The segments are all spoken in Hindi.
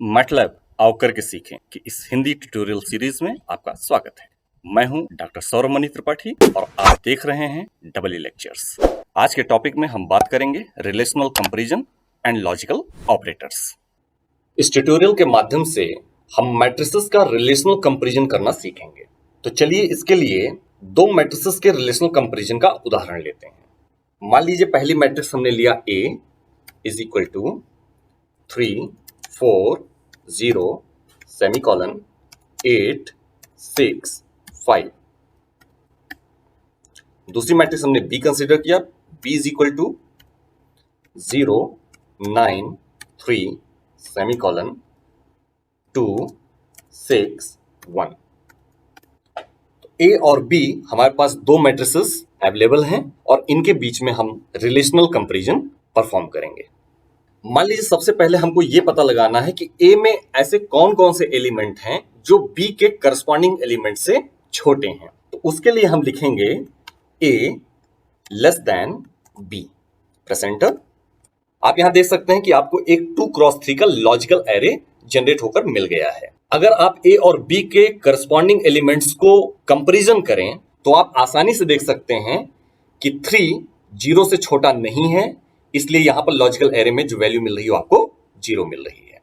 मैटलैब आओ करके सीखें कि इस हिंदी ट्यूटोरियल सीरीज में आपका स्वागत है। मैं हूं डॉक्टर सौरमणि त्रिपाठी और आप देख रहे हैं डबल लेक्चर्स। आज के टॉपिक में हम बात करेंगे relational comparison and logical operators. इस ट्यूटोरियल के माध्यम से हम मैट्रिसेस का रिलेशनल कंपैरिजन करना सीखेंगे। तो चलिए इसके लिए दो मैट्रिसेस के रिलेशनल कंपैरिजन का उदाहरण लेते हैं। मान लीजिए पहली मैट्रिक्स हमने लिया A is equal to 3 4 0 semicolon 8 6 5। दूसरी मैट्रिक्स हमने B कंसीडर किया, B is equal to 0 9 3 semicolon 2 6 1। तो A और B हमारे पास दो मैट्रिसेस अवेलेबल हैं और इनके बीच में हम रिलेशनल कंपैरिजन परफॉर्म करेंगे। मान लीजिए सबसे पहले हमको ये पता लगाना है कि A में ऐसे कौन कौन से एलिमेंट हैं जो B के करस्पॉन्डिंग एलिमेंट से छोटे हैं। तो उसके लिए हम लिखेंगे A less than B present. आप यहां देख सकते हैं कि आपको एक 2x3 का लॉजिकल एरे जनरेट होकर मिल गया है। अगर आप A और B के करस्पॉन्डिंग एलिमेंट्स को कंपैरिजन करें तो आप आसानी से देख सकते हैं कि 3 0 से छोटा नहीं है, इसलिए यहां पर लॉजिकल एरे में जो वैल्यू मिल रही है आपको 0 मिल रही है।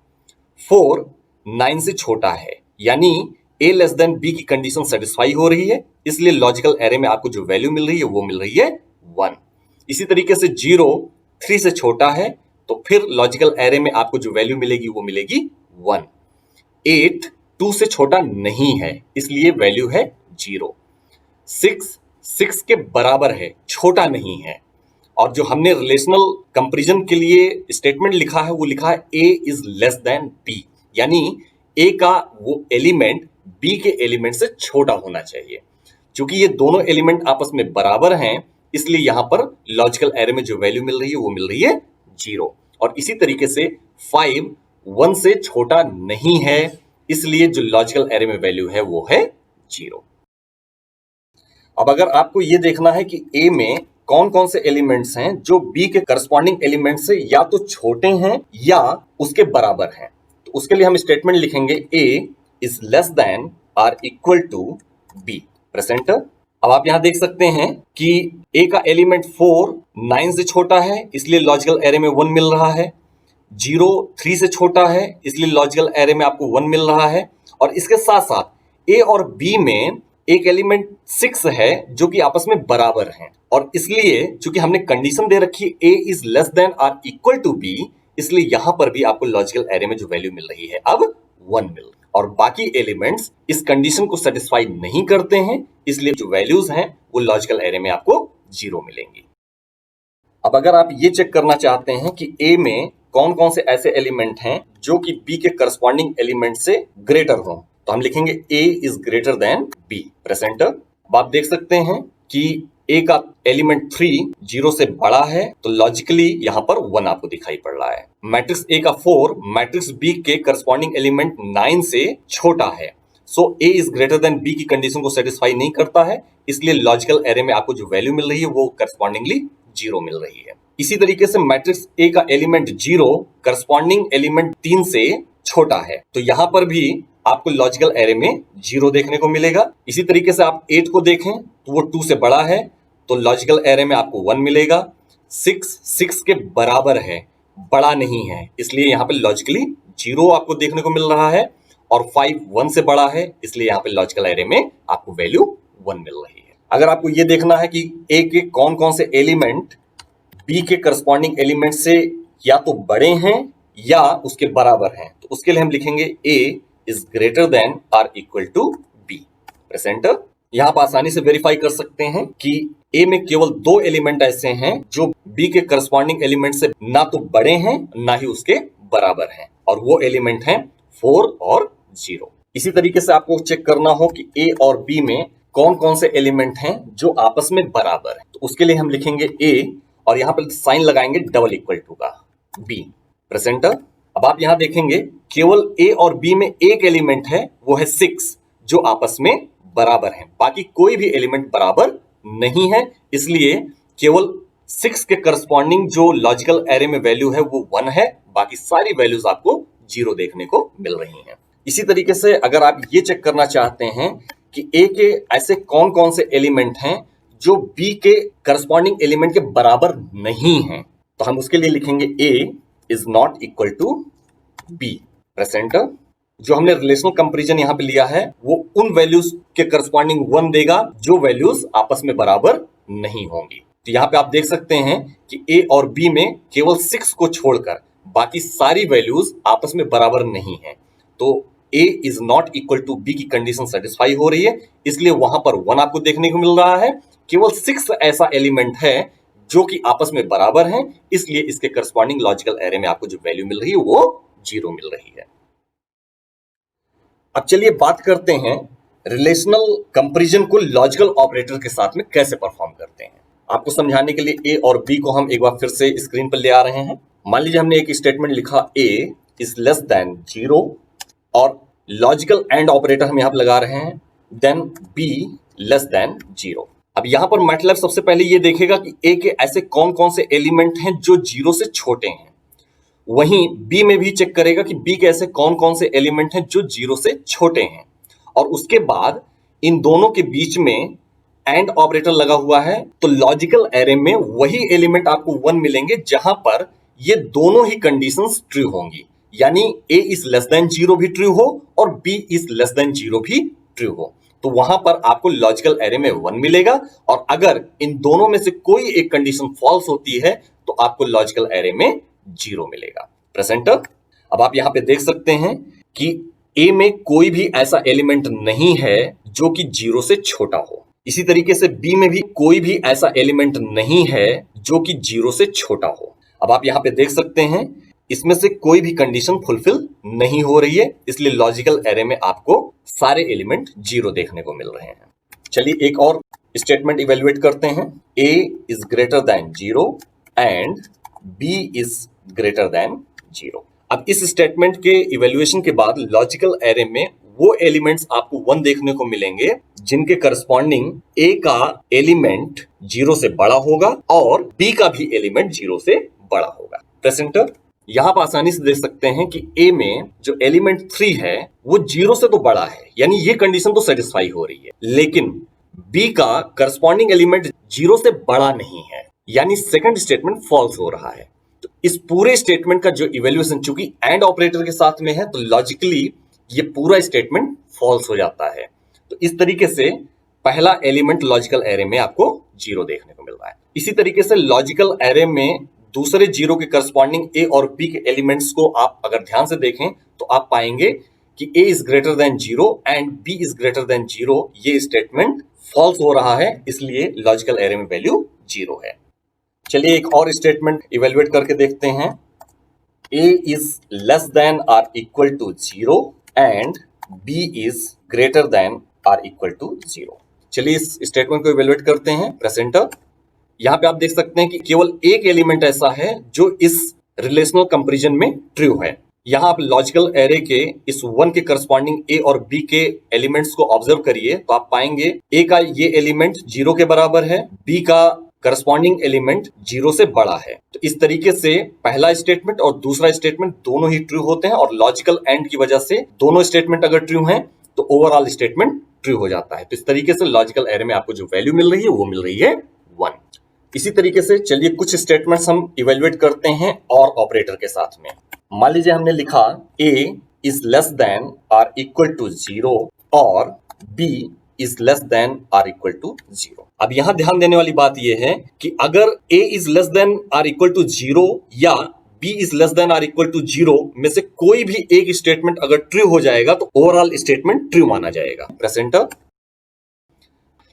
4 9 से छोटा है, यानी A लेस देन B की कंडीशन सेटिस्फाई हो रही है, इसलिए लॉजिकल एरे में आपको जो वैल्यू मिल रही है वो मिल रही है 1। इसी तरीके से 0 3 से छोटा है, तो फिर लॉजिकल एरे में आपको जो वैल्यू मिलेगी वो मिलेगी 1। 8 2 से छोटा नहीं है, इसलिए वैल्यू है 0। 6 6 के बराबर है, छोटा नहीं है। और जो हमने रिलेशनल कंपैरिजन के लिए स्टेटमेंट लिखा है वो लिखा है A is less then B, यानी A का वो एलिमेंट B के एलिमेंट से छोटा होना चाहिए। क्योंकि ये दोनों एलिमेंट आपस में बराबर हैं, इसलिए यहां पर लॉजिकल एरे में जो वैल्यू मिल रही है वो मिल रही है 0। और इसी तरीके से 5 1 से छोटा नहीं है, इसलिए जो लॉजिकल एरे में वैल्यू है वो है 0। अब अगर आपको ये देखना है कि A में कौन कौन से एलिमेंट्स हैं जो B के करस्पॉन्डिंग एलिमेंट से या तो छोटे हैं या उसके बराबर हैं, तो उसके लिए हम स्टेटमेंट लिखेंगे A is less than or equal to B present. अब आप यहां देख सकते हैं कि A का एलिमेंट 4 9 से छोटा है, इसलिए लॉजिकल एरे में 1 मिल रहा है। 0 3 से छोटा है, इसलिए लॉजिकल एरे में आपको 1 मिल रहा है। और इसके साथ साथ A और B में एक एलिमेंट 6 है जो कि आपस में बराबर हैं, और इसलिए चूंकि हमने कंडीशन दे रखी है A is less than or equal to B, इसलिए यहां पर भी आपको लॉजिकल एरे में जो वैल्यू मिल रही है अब 1 मिल रही है। और बाकी एलिमेंट्स इस कंडीशन को सेटिस्फाई नहीं करते हैं, इसलिए जो वैल्यूज हैं वो लॉजिकल एरे में आपको 0 मिलेंगी। अब अगर आप ये चेक करना चाहते हैं कि A में कौन कौन से ऐसे एलिमेंट हैं जो कि B के करस्पॉन्डिंग एलिमेंट से ग्रेटर हों, तो हम लिखेंगे A is greater then B present. अब आप देख सकते हैं कि A का एलिमेंट 3 0 से बड़ा है, तो लॉजिकली यहां पर 1 आपको दिखाई पड़ रहा है। मैट्रिक्स A का 4 मैट्रिक्स B के करस्पॉन्डिंग एलिमेंट 9 से छोटा है, सो A is greater then B की कंडीशन को सेटिस्फाई नहीं करता है, इसलिए लॉजिकल एरे में आपको जो वैल्यू मिल रही है वो करस्पॉन्डिंगली 0 मिल रही है। इसी तरीके से मैट्रिक्स A का एलिमेंट 0 करस्पॉन्डिंग एलिमेंट 3 से छोटा है, तो यहां पर भी आपको लॉजिकल एरे में 0 देखने को मिलेगा। इसी तरीके से आप 8 को देखें तो वो 2 से बड़ा है, तो लॉजिकल एरे में आपको 1 मिलेगा। 6 6 के बराबर है, बड़ा नहीं है, इसलिए यहाँ पे लॉजिकली 0 आपको देखने को मिल रहा है। और 5 1 से बड़ा है, इसलिए यहाँ पे लॉजिकल एरे में आपको वैल्यू 1 मिल रही है। अगर आपको ये देखना है कि A के कौन कौन से एलिमेंट B के करस्पॉन्डिंग एलिमेंट से या तो बड़े हैं या उसके बराबर हैं, तो उसके लिए हम लिखेंगे A is greater than or equal to B present. यहां आप आसानी से वेरीफाई कर सकते हैं कि A में केवल 2 एलिमेंट ऐसे हैं जो B के करस्पॉन्डिंग एलिमेंट से ना तो बड़े हैं ना ही उसके बराबर हैं, और वो एलिमेंट हैं 4 और 0। इसी तरीके से आपको चेक करना हो कि A और B में कौन कौन से एलिमेंट हैं जो आपस में बराबर हैं, तो उसके लिए हम लिखेंगे A और यहां पर साइन लगाएंगे डबल इक्वल टू का B प्रेजेंट। अब आप यहां देखेंगे केवल A और B में एक एलिमेंट है, वो है 6 जो आपस में बराबर है, बाकी कोई भी एलिमेंट बराबर नहीं है, इसलिए केवल 6 के करस्पॉन्डिंग जो लॉजिकल एरे में वैल्यू है वो 1 है, बाकी सारी वैल्यूज आपको जीरो देखने को मिल रही हैं। इसी तरीके से अगर आप ये चेक करना चाहते हैं कि ए के ऐसे कौन कौन से एलिमेंट हैं जो बी के करस्पॉन्डिंग एलिमेंट के बराबर नहीं हैं, तो हम उसके लिए लिखेंगे A is not equal to B. Press enter. जो हमने रिलेशनल कंपैरिजन यहां पे लिया है वो उन वैल्यूज के करस्पॉन्डिंग 1 देगा जो वैल्यूज आपस में बराबर नहीं होंगी। तो यहां पे आप देख सकते हैं कि ए और बी में केवल 6 को छोड़कर बाकी सारी वैल्यूज आपस में बराबर नहीं है। तो A is not equal to B की कंडीशन सेटिस्फाई हो रही है, इसलिए वहां पर 1 आपको देखने को मिल रहा है। केवल 6 ऐसा एलिमेंट है जो कि आपस में बराबर हैं, इसलिए इसके करस्पॉन्डिंग लॉजिकल एरे में आपको जो वैल्यू मिल रही है वो 0 मिल रही है। अब चलिए बात करते हैं रिलेशनल कंपैरिजन को लॉजिकल ऑपरेटर के साथ में कैसे परफॉर्म करते हैं। आपको समझाने के लिए ए और बी को हम एक बार फिर से स्क्रीन पर ले आ रहे हैं। मान लीजिए हमने एक स्टेटमेंट लिखा ए इज लेस देन 0 और लॉजिकल एंड ऑपरेटर हम यहां पर लगा रहे हैं देन बी लेस देन 0। अब यहां पर मैटलैब सबसे पहले ये देखेगा कि ए के ऐसे कौन कौन से एलिमेंट हैं जो 0 से छोटे हैं, वहीं बी में भी चेक करेगा कि बी के ऐसे कौन कौन से एलिमेंट हैं जो 0 से छोटे हैं, और उसके बाद इन दोनों के बीच में एंड ऑपरेटर लगा हुआ है। तो लॉजिकल एरे में वही एलिमेंट आपको 1 मिलेंगे जहां पर ये दोनों ही कंडीशंस ट्रू होंगी, यानी ए इज लेस देन 0 भी ट्रू हो और बी इज लेस देन 0 भी ट्रू हो। तो वहां पर आपको लॉजिकल एरे में 1 मिलेगा, और अगर इन दोनों में से कोई एक कंडीशन फॉल्स होती है तो आपको लॉजिकल एरे में 0 मिलेगा। प्रेसेंटर। अब आप यहां पे देख सकते हैं कि ए में कोई भी ऐसा एलिमेंट नहीं है जो कि 0 से छोटा हो। इसी तरीके से बी में भी कोई भी ऐसा एलिमेंट नहीं है जो कि 0 से छोटा हो। अब आप यहां पे देख सकते हैं इसमें से कोई भी कंडीशन फुलफिल नहीं हो रही है, इसलिए लॉजिकल एरे में आपको सारे एलिमेंट 0 देखने को मिल रहे हैं। चलिए एक और स्टेटमेंट इवेल्युएट करते हैं। A is greater than 0 and B is greater than 0। अब इस स्टेटमेंट के इवेल्युएशन के बाद लॉजिकल एरे में वो एलिमेंट्स आपको 1 देखने को मिलेंगे जिनके करस्पॉन्डिंग ए का एलिमेंट 0 से बड़ा होगा और बी का भी एलिमेंट 0 से बड़ा होगा। प्रेसेंटर। यहां पर आसानी से देख सकते हैं कि ए में जो एलिमेंट 3 है वो 0 से तो बड़ा है, यानी ये कंडीशन तो सेटिस्फाई हो रही है, लेकिन बी का करस्पॉन्डिंग एलिमेंट 0 से बड़ा नहीं है, यानी सेकंड स्टेटमेंट फॉल्स हो रहा है। तो इस पूरे स्टेटमेंट का जो इवैल्यूएशन चूंकि एंड ऑपरेटर के साथ में है तो लॉजिकली ये पूरा स्टेटमेंट फॉल्स हो जाता है। तो इस तरीके से पहला एलिमेंट लॉजिकल एरे में आपको 0 देखने को मिल रहा है। इसी तरीके से लॉजिकल एरे में दूसरे 0 के करस्पॉन्डिंग ए और बी के एलिमेंट्स को आप अगर ध्यान से देखें तो आप पाएंगे कि A is greater than 0 and B is greater than 0, ये स्टेटमेंट फॉल्स हो रहा है, इसलिए लॉजिकल एरे में वैल्यू 0 है। चलिए एक और स्टेटमेंट इवेल्युएट करके देखते हैं। A is less than or equal to 0 and B is greater than or equal to 0। चलिए इस स्टेटमेंट को इवेल्युएट करते हैं। प्रेसेंटर। यहां पे आप देख सकते हैं कि केवल एक एलिमेंट ऐसा है जो इस रिलेशनल कंपैरिजन में ट्रू है। यहां आप लॉजिकल एरे के इस 1 के करस्पॉन्डिंग ए और बी के एलिमेंट्स को ऑब्जर्व करिए तो आप पाएंगे ए का ये एलिमेंट 0 के बराबर है, बी का करस्पॉन्डिंग एलिमेंट 0 से बड़ा है। तो इस तरीके से पहला स्टेटमेंट और दूसरा स्टेटमेंट दोनों ही ट्रू होते हैं, और लॉजिकल एंड की वजह से दोनों स्टेटमेंट अगर ट्रू हैं तो ओवरऑल स्टेटमेंट ट्रू हो जाता है। तो इस तरीके से लॉजिकल एरे में आपको जो वैल्यू मिल रही है वो मिल रही है 1। इसी तरीके से चलिए कुछ स्टेटमेंट्स हम इवेल्युएट करते हैं और ऑपरेटर के साथ में। मान लीजिए हमने लिखा A is less than or equal to 0 और B is less than or equal to 0। अब यहां ध्यान देने वाली बात यह है कि अगर a is less than or equal to 0 या b is less than or equal to 0 में से कोई भी एक स्टेटमेंट अगर ट्रू हो जाएगा तो ओवरऑल स्टेटमेंट ट्रू माना जाएगा। प्रेसेंटर।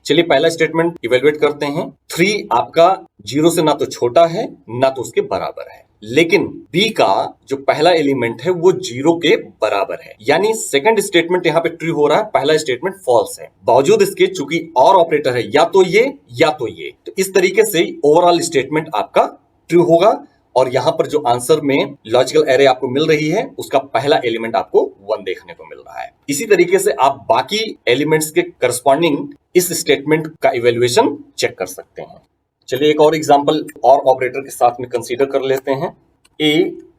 चलिए पहला स्टेटमेंट इवेल्युएट करते हैं। 3 आपका 0 से ना तो छोटा है ना तो उसके बराबर है, लेकिन B का जो पहला एलिमेंट है वो 0 के बराबर है, यानी सेकंड स्टेटमेंट यहाँ पे ट्रू हो रहा है, पहला स्टेटमेंट फॉल्स है। बावजूद इसके चूंकि और ऑपरेटर है या तो ये या तो ये, तो इस तरीके से ओवरऑल स्टेटमेंट आपका ट्रू होगा, और यहाँ पर जो आंसर में लॉजिकल एरे आपको मिल रही है उसका पहला एलिमेंट आपको 1 देखने को मिल रहा है। इसी तरीके से आप बाकी एलिमेंट्स के करस्पॉन्डिंग इस स्टेटमेंट का इवेल्युएशन चेक कर सकते हैं। चलिए एक और एग्जांपल और ऑपरेटर के साथ में कंसीडर कर लेते हैं। A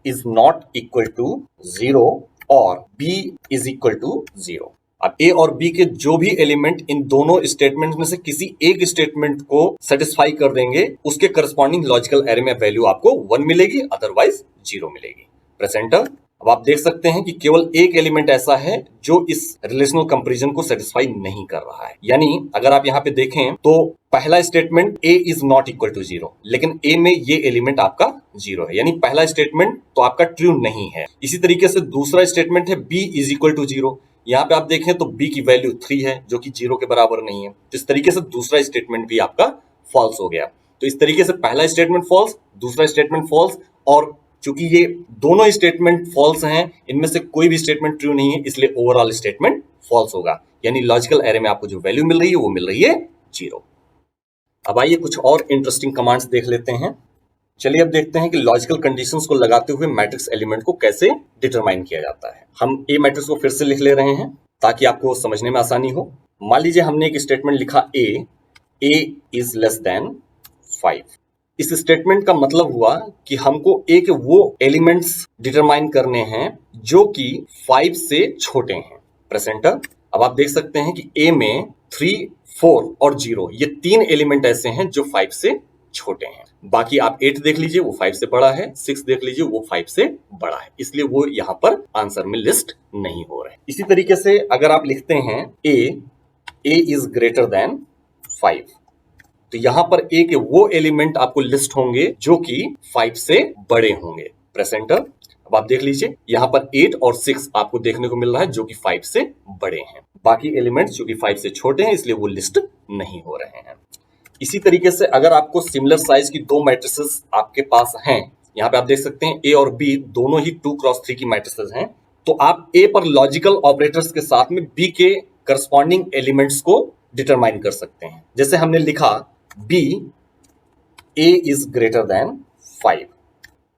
is not equal to 0 और b इज इक्वल टू 0। अब a और b के जो भी एलिमेंट इन दोनों स्टेटमेंट में से किसी एक स्टेटमेंट को सेटिस्फाई कर देंगे, उसके करस्पॉन्डिंग लॉजिकल एरे में वैल्यू आपको 1 मिलेगी, अदरवाइज 0 मिलेगी। प्रेजेंटर, अब आप देख सकते हैं कि केवल एक एलिमेंट ऐसा है जो इस रिलेशनल कंपैरिजन को सेटिस्फाई नहीं कर रहा है। यानी अगर आप यहाँ पे देखें तो पहला statement a is not equal to 0, लेकिन a में ये एलिमेंट आपका 0 है, यानी पहला स्टेटमेंट तो आपका ट्रू नहीं है। इसी तरीके से दूसरा स्टेटमेंट है b इज इक्वल टू 0। यहाँ पे आप देखें तो b की वैल्यू 3 है जो कि 0 के बराबर नहीं है। तो इस तरीके से दूसरा स्टेटमेंट भी आपका फॉल्स हो गया। तो इस तरीके से पहला स्टेटमेंट फॉल्स, दूसरा स्टेटमेंट फॉल्स, और चूंकि ये दोनों स्टेटमेंट फॉल्स हैं, इनमें से कोई भी स्टेटमेंट ट्रू नहीं है, इसलिए ओवरऑल स्टेटमेंट फॉल्स होगा। यानी लॉजिकल एरे में आपको जो वैल्यू मिल रही है वो मिल रही है 0। अब आइए कुछ और इंटरेस्टिंग कमांड्स देख लेते हैं। चलिए अब देखते हैं कि लॉजिकल कंडीशंस को लगाते हुए मैट्रिक्स एलिमेंट को कैसे डिटरमाइन किया जाता है। हम ए मैट्रिक्स को फिर से लिख ले रहे हैं ताकि आपको समझने में आसानी हो। मान लीजिए हमने एक स्टेटमेंट लिखा ए इज लेस देन 5। इस स्टेटमेंट का मतलब हुआ कि हमको ए के वो एलिमेंट्स डिटरमाइन करने हैं जो कि 5 से छोटे हैं। प्रेजेंटर, अब आप देख सकते हैं कि ए में 3, 4 और 0 ये 3 एलिमेंट ऐसे हैं जो 5 से छोटे हैं। बाकी आप 8 देख लीजिए वो 5 से बड़ा है, 6 देख लीजिए वो 5 से बड़ा है, इसलिए वो यहाँ पर आंसर में लिस्ट नहीं हो रहे हैं। इसी तरीके से अगर आप लिखते हैं ए इज ग्रेटर देन 5, तो यहां पर ए के वो एलिमेंट आपको लिस्ट होंगे जो कि 5 से बड़े होंगे। प्रेजेंटर, अब आप देख लीजिए यहां पर 8 और 6 आपको देखने को मिल रहा है जो कि 5 से बड़े हैं। बाकी एलिमेंट्स जो कि 5 से छोटे हैं इसलिए वो लिस्ट नहीं हो रहे हैं। इसी तरीके से अगर आपको सिमिलर साइज की दो मैट्रिसेस आपके पास हैं, यहाँ पे आप देख सकते हैं ए और बी दोनों ही 2x3 की मैट्रिसेस हैं, तो आप ए पर लॉजिकल ऑपरेटर्स के साथ में बी के करस्पॉन्डिंग एलिमेंट्स को डिटरमाइन कर सकते हैं। जैसे हमने लिखा b a is greater then 5,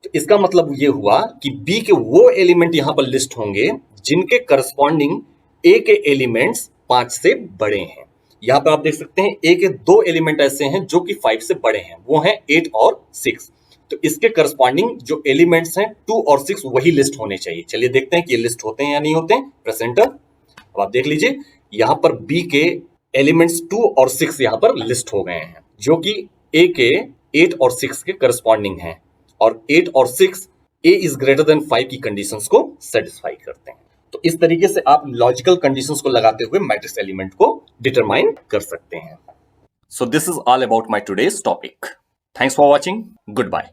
तो इसका मतलब ये हुआ कि b के वो एलिमेंट यहां पर लिस्ट होंगे जिनके करस्पॉन्डिंग a के एलिमेंट्स 5 से बड़े हैं। यहां पर आप देख सकते हैं a के दो एलिमेंट ऐसे हैं जो कि 5 से बड़े हैं, वो हैं 8 और 6। तो इसके करस्पॉन्डिंग जो एलिमेंट्स हैं 2 और 6 वही लिस्ट होने चाहिए। चलिए देखते हैं कि ये लिस्ट होते हैं या नहीं होते हैं। प्रेजेंटर, अब आप देख लीजिए यहां पर b के एलिमेंट्स 2 और 6 यहां पर लिस्ट हो गए हैं जो कि a के 8 और 6 के करस्पॉन्डिंग हैं, और 8 और 6 a इज ग्रेटर देन 5 की कंडीशंस को सेटिस्फाई करते हैं। तो इस तरीके से आप लॉजिकल कंडीशंस को लगाते हुए मैट्रिक्स एलिमेंट को डिटरमाइन कर सकते हैं। So this is all about my today's topic. Thanks for watching. Good bye.